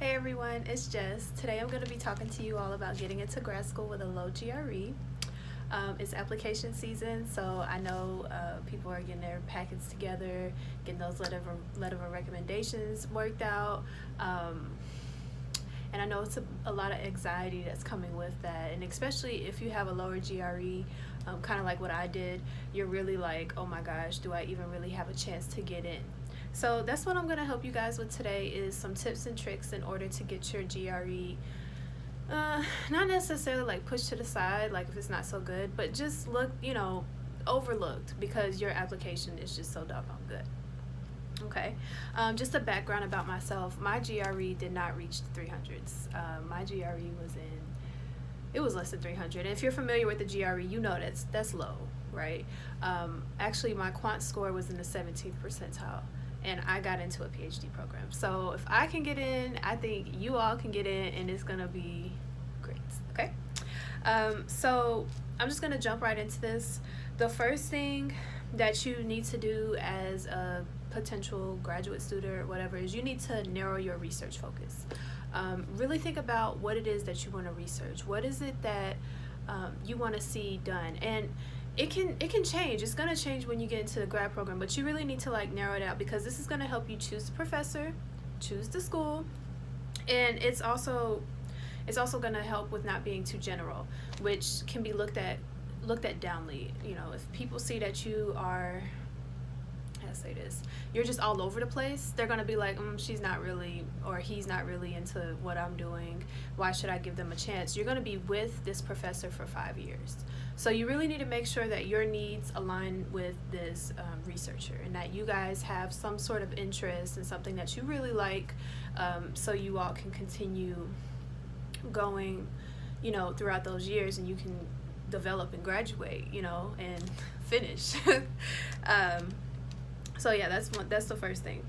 Hey everyone, it's Jess. Today I'm going to be talking to you all about getting into grad school with a low GRE. It's application season, so I know people are getting their packets together, getting those letter of recommendations worked out. And I know it's a lot of anxiety that's coming with that, and especially if you have a lower GRE, kind of like what I did, you're really like, oh my gosh, do I even really have a chance to get in? So that's what I'm going to help you guys with today, is some tips and tricks in order to get your GRE not necessarily like pushed to the side, like if it's not so good, but just overlooked because your application is just so doggone good. Okay, just a background about myself. My GRE did not reach the 300s. My GRE was less than 300. And if you're familiar with the GRE, you know that's low, right? Actually, my quant score was in the 17th percentile, and I got into a Ph.D. program. So if I can get in, I think you all can get in, and it's gonna be great. Okay, so I'm just gonna jump right into this. The first thing that you need to do as a potential graduate student or whatever is you need to narrow your research focus. Really think about what it is that you want to research. What is it that you want to see done? And it can change. It's going to change when you get into the grad program, but you really need to narrow it out, because this is going to help you choose the professor, choose the school, and it's also going to help with not being too general, which can be looked at downly. If people see that you are, say this, you're just all over the place, they're gonna be like, she's not really, or he's not really into what I'm doing, why should I give them a chance? You're gonna be with this professor for 5 years, so you really need to make sure that your needs align with this researcher, and that you guys have some sort of interest in something that you really like, so you all can continue going throughout those years, and you can develop and graduate and finish. So yeah, that's the first thing.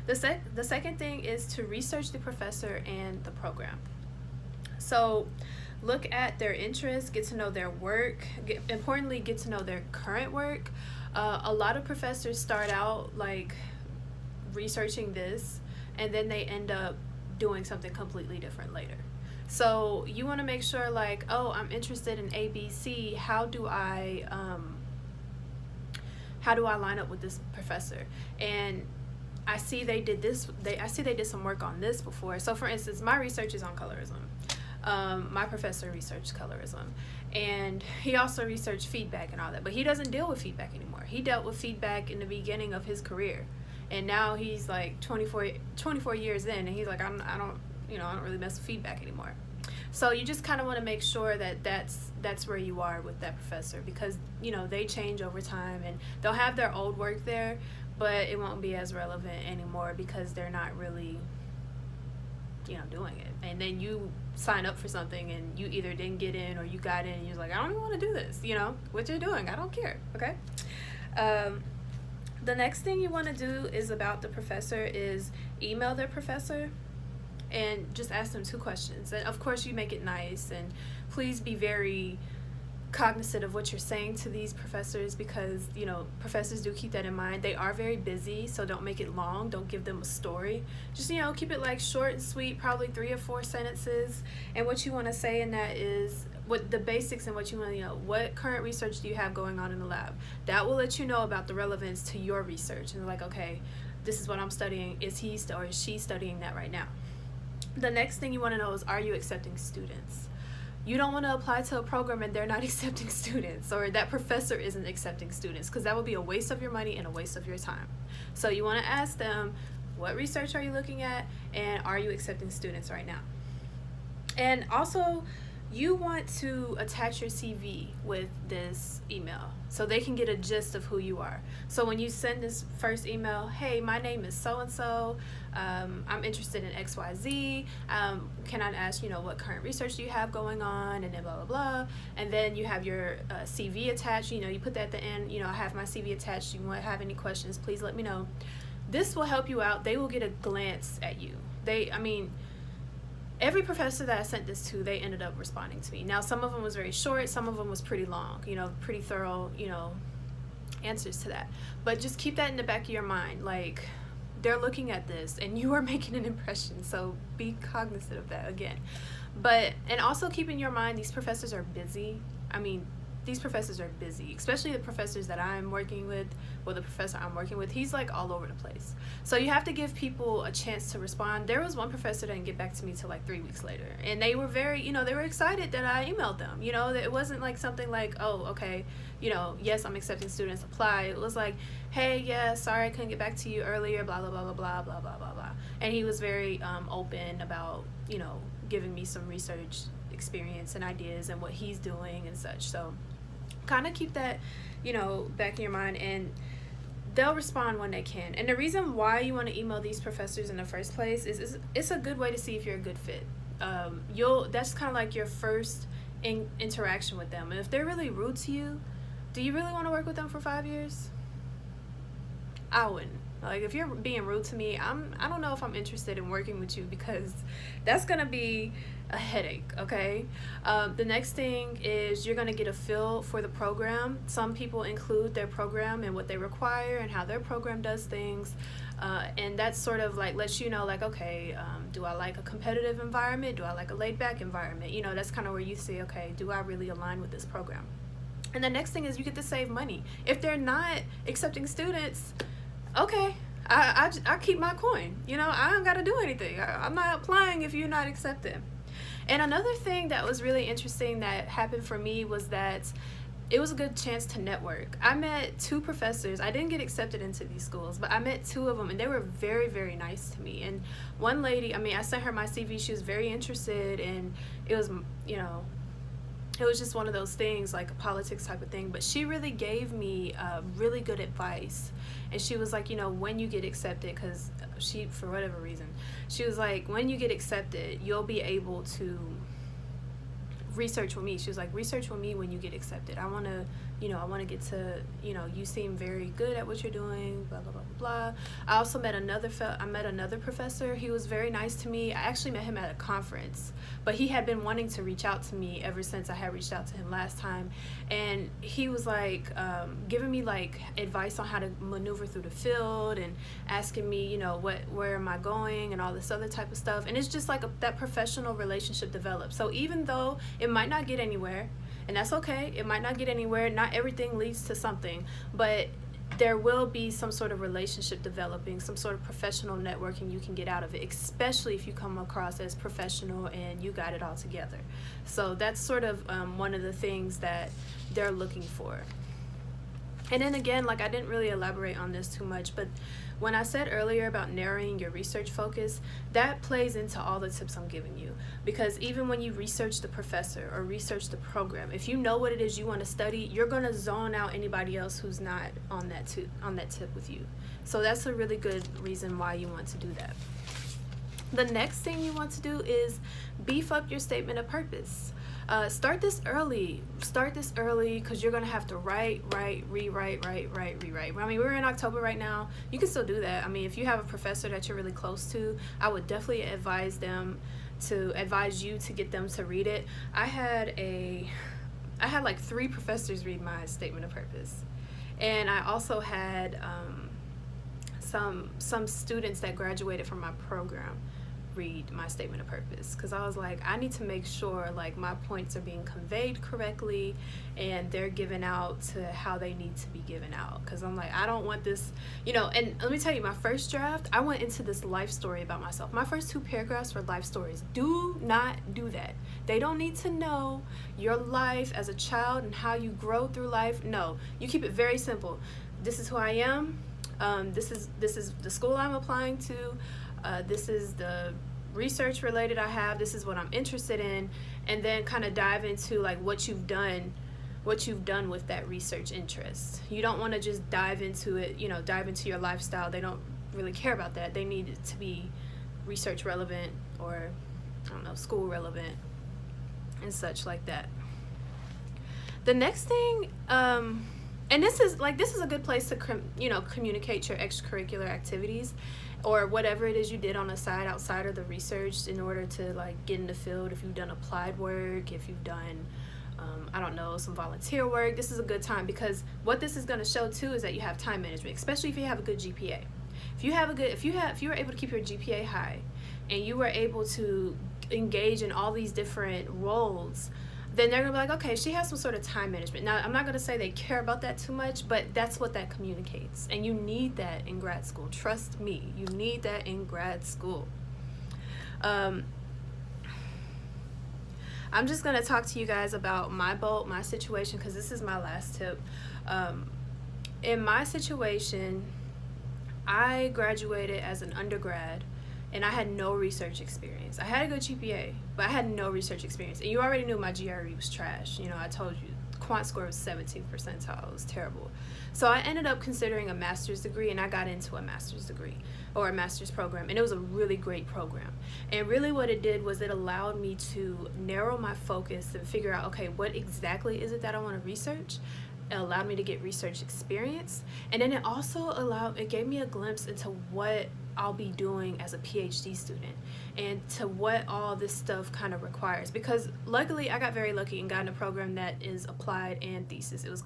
The second thing is to research the professor and the program. So look at their interests, get to know their work, importantly get to know their current work. A lot of professors start out researching this, and then they end up doing something completely different later. So you want to make sure oh, I'm interested in ABC, how do I line up with this professor? And I see they did this, I see they did some work on this before. So for instance, my research is on colorism. My professor researched colorism, and he also researched feedback and all that, but he doesn't deal with feedback anymore. He dealt with feedback in the beginning of his career, and now he's 24 years in, and he's like, I don't really mess with feedback anymore. So you just kind of want to make sure that that's where you are with that professor, because they change over time, and they'll have their old work there, but it won't be as relevant anymore because they're not really doing it. And then you sign up for something and you either didn't get in or you got in and you're like, I don't even want to do this, what you're doing, I don't care. Okay. The next thing you want to do is about the professor is email their professor and just ask them 2 questions. And of course you make it nice, and please be very cognizant of what you're saying to these professors, because professors do keep that in mind. They are very busy, so don't make it long. Don't give them a story. Just keep it short and sweet, probably 3 or 4 sentences. And what you want to say in that is what the basics, and what you want to what current research do you have going on in the lab. That will let you know about the relevance to your research, and okay, this is what I'm studying. Is he or is she studying that right now? The next thing you want to know is, are you accepting students? You don't want to apply to a program and they're not accepting students, or that professor isn't accepting students, because that would be a waste of your money and a waste of your time. So you want to ask them, what research are you looking at, and are you accepting students right now? And also, you want to attach your CV with this email so they can get a gist of who you are. So when you send this first email, hey, my name is so-and-so, I'm interested in XYZ, can I ask, what current research do you have going on, and then blah, blah, blah. And then you have your CV attached, you put that at the end, I have my CV attached, you want to have any questions, please let me know. This will help you out. They will get a glance at you. Every professor that I sent this to, they ended up responding to me. Now, some of them was very short, some of them was pretty long, pretty thorough, answers to that. But just keep that in the back of your mind. they're looking at this and you are making an impression, so be cognizant of that again. And also keep in your mind, these professors are busy. I mean, these professors are busy, especially the professors that I'm working with. Well, the professor I'm working with, he's like all over the place. So you have to give people a chance to respond. There was one professor that didn't get back to me till like 3 weeks later, and they were very, they were excited that I emailed them. It wasn't like something like, oh, okay, yes, I'm accepting students, apply. It was like, hey, yeah, sorry I couldn't get back to you earlier, blah, blah, blah, blah, blah, blah, blah, blah, blah. And he was very open about, giving me some research experience and ideas and what he's doing and such. So kind of keep that, back in your mind, and they'll respond when they can. And the reason why you want to email these professors in the first place is it's a good way to see if you're a good fit. That's kind of like your first interaction with them. And if they're really rude to you, do you really want to work with them for 5 years? I wouldn't. Like, if you're being rude to me, I don't know if I'm interested in working with you, because that's gonna be a headache. Okay. The next thing is you're gonna get a feel for the program. Some people include their program and what they require and how their program does things, and that's sort of like lets you know, like, okay, do I like a competitive environment? Do I like a laid back environment? That's kind of where you see, okay, do I really align with this program? And the next thing is you get to save money. If they're not accepting students, okay, I keep my coin. I don't got to do anything. I'm not applying if you're not accepted. And another thing that was really interesting that happened for me was that it was a good chance to network. I met 2 professors. I didn't get accepted into these schools, but I met 2 of them, and they were very, very nice to me. And one lady, I sent her my CV. She was very interested, and it was, it was just one of those things, like a politics type of thing, but she really gave me really good advice. And she was like, when you get accepted, because she, for whatever reason, she was like, when you get accepted, you'll be able to research with me. She was like, research with me when you get accepted. I want to get to, you seem very good at what you're doing, blah, blah, blah, blah. I also met another professor. He was very nice to me. I actually met him at a conference, but he had been wanting to reach out to me ever since I had reached out to him last time. And he was like, giving me like advice on how to maneuver through the field and asking me, where am I going and all this other type of stuff. And it's just like that professional relationship develops. So even though it might not get anywhere, and that's okay, it might not get anywhere, not everything leads to something, but there will be some sort of relationship developing, some sort of professional networking you can get out of it, especially if you come across as professional and you got it all together. So that's sort of one of the things that they're looking for. And then again, like, I didn't really elaborate on this too much, but when I said earlier about narrowing your research focus, that plays into all the tips I'm giving you. Because even when you research the professor or research the program, if you know what it is you want to study, you're going to zone out anybody else who's not on that tip with you. So that's a really good reason why you want to do that. The next thing you want to do is beef up your statement of purpose. Start this early because you're going to have to write, rewrite. We're in October right now. You can still do that. If you have a professor that you're really close to, I would definitely advise you to get them to read it. I had like 3 professors read my statement of purpose, and I also had some students that graduated from my program read my statement of purpose, because I was like, I need to make sure like my points are being conveyed correctly and they're given out to how they need to be given out, because I'm like, I don't want this, and let me tell you, my first draft, I went into this life story about myself. My first 2 paragraphs were life stories. Do not do that. They don't need to know your life as a child and how you grow through life. No, you keep it very simple. This is who I am. This is the school I'm applying to. This is the research related I have. This is what I'm interested in, and then kind of dive into like what you've done with that research interest. You don't want to just dive into it, dive into your lifestyle. They don't really care about that. They need it to be research relevant, or I don't know, school relevant and such like that. The next thing, and this is a good place to communicate your extracurricular activities or whatever it is you did on the side outside of the research in order to like get in the field. If you've done applied work, if you've done I don't know, some volunteer work, this is a good time, because what this is going to show too is that you have time management, especially if you have a good GPA. If you were able to keep your GPA high, and you were able to engage in all these different roles, then they're gonna be like, okay, she has some sort of time management. Now, I'm not gonna say they care about that too much, but that's what that communicates, and you need that in grad school. Trust me, you need that in grad school. I'm just gonna talk to you guys about my situation, because this is my last tip. In my situation, I graduated as an undergrad, and I had no research experience. I had a good GPA, but I had no research experience. And you already knew my GRE was trash. You know, I told you, quant score was 17th percentile. It was terrible. So I ended up considering a master's degree, and I got into a master's degree, or a master's program, and it was a really great program. And really what it did was it allowed me to narrow my focus and figure out, okay, what exactly is it that I want to research? It allowed me to get research experience, and then it gave me a glimpse into what I'll be doing as a PhD student, and to what all this stuff kind of requires. Because luckily I got very lucky and got in a program that is applied and thesis. It was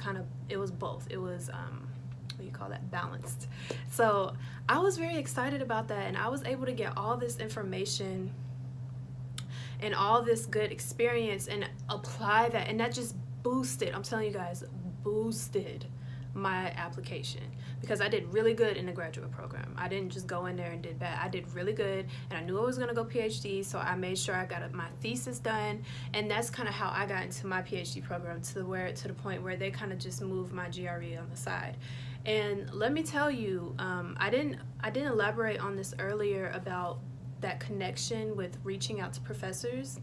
both. It was what do you call that, balanced. So I was very excited about that, and I was able to get all this information and all this good experience and apply that, and that just boosted, I'm telling you guys, boosted my application, because I did really good in the graduate program. I didn't just go in there and did bad. I did really good, and I knew I was going to go PhD, so I made sure I got my thesis done, and that's kind of how I got into my PhD program, to the point where they kind of just moved my GRE on the side. And let me tell you, I didn't elaborate on this earlier about that connection with reaching out to professors.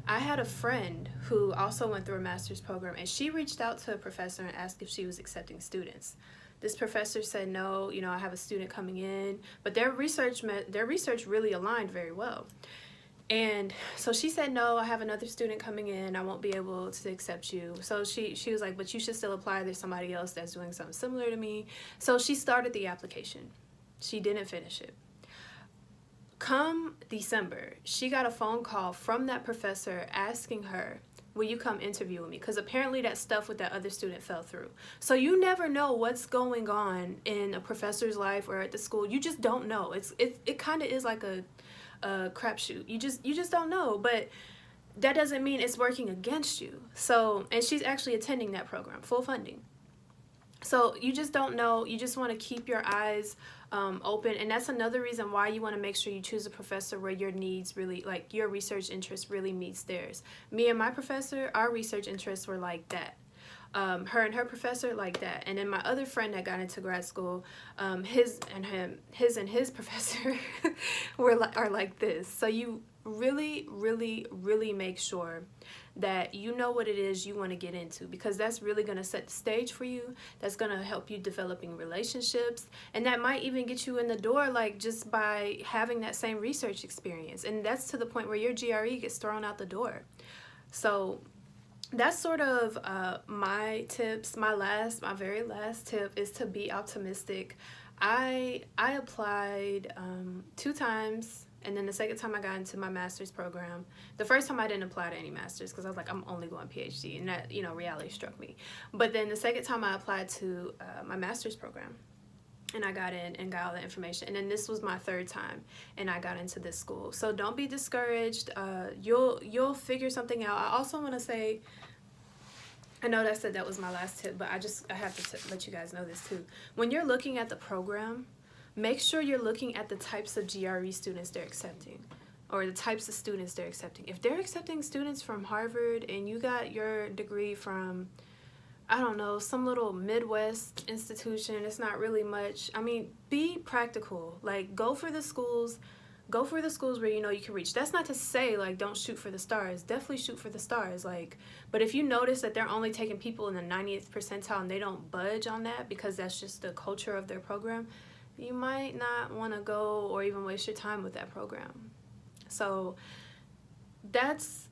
I had a friend who also went through a master's program, and she reached out to a professor and asked if she was accepting students. This professor said, no, you know, I have a student coming in, but their research really aligned very well. And so she said, no, I have another student coming in, I won't be able to accept you. So she was like, but you should still apply, there's somebody else that's doing something similar to me. So she started the application. She didn't finish it. Come December, she got a phone call from that professor asking her, will you come interview with me? Because apparently that stuff with that other student fell through. So you never know what's going on in a professor's life or at the school. You just don't know. It kind of is like a crapshoot. You just don't know. But that doesn't mean it's working against you. So, and she's actually attending that program, full funding. So you just don't know. You just want to keep your eyes open, and that's another reason why you want to make sure you choose a professor where your needs really, like your research interest really meets theirs. Me and my professor, our research interests were like that. Her and her professor like that. And then my other friend that got into grad school, his and his professor are like this. So you really, really, really make sure that you know what it is you want to get into, because that's really going to set the stage for you. That's going to help you developing relationships, and that might even get you in the door, like just by having that same research experience. And that's to the point where your GRE gets thrown out the door. So that's sort of my tips. My very last tip is to be optimistic. I applied 2 times, and then the second time I got into my master's program. The first time I didn't apply to any master's because I was like, I'm only going PhD, and that, you know, reality struck me. But then the second time I applied to my master's program, and I got in and got all the information. And then this was my 3rd time, and I got into this school. So don't be discouraged. You'll figure something out. I also want to say, I know that I said that was my last tip, but I have to let you guys know this too. When you're looking at the program, make sure you're looking at the types of GRE students they're accepting, or the types of students they're accepting. If they're accepting students from Harvard and you got your degree from, I don't know, some little Midwest institution, it's not really much. I mean, be practical. Like, go for the schools where you know you can reach. That's not to say, like, don't shoot for the stars. Definitely shoot for the stars. Like, but if you notice that they're only taking people in the 90th percentile and they don't budge on that because that's just the culture of their program, you might not want to go or even waste your time with that program. So that's,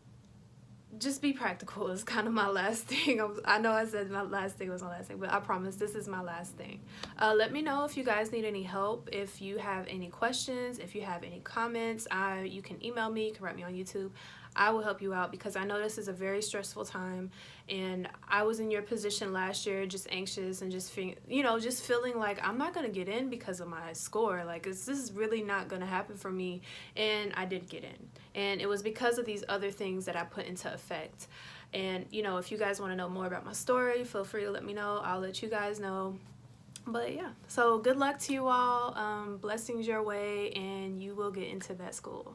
just be practical is kind of my last thing. I know I said my last thing was my last thing, but I promise this is my last thing. Let me know if you guys need any help, if you have any questions, if you have any comments. You can email me, you can write me on YouTube. I will help you out, because I know this is a very stressful time, and I was in your position last year, just anxious and just just feeling like I'm not gonna get in because of my score. Like, this is really not gonna happen for me, and I did get in, and it was because of these other things that I put into effect. And if you guys want to know more about my story, feel free to let me know. I'll let you guys know. But yeah, so good luck to you all. Blessings your way, and you will get into that school.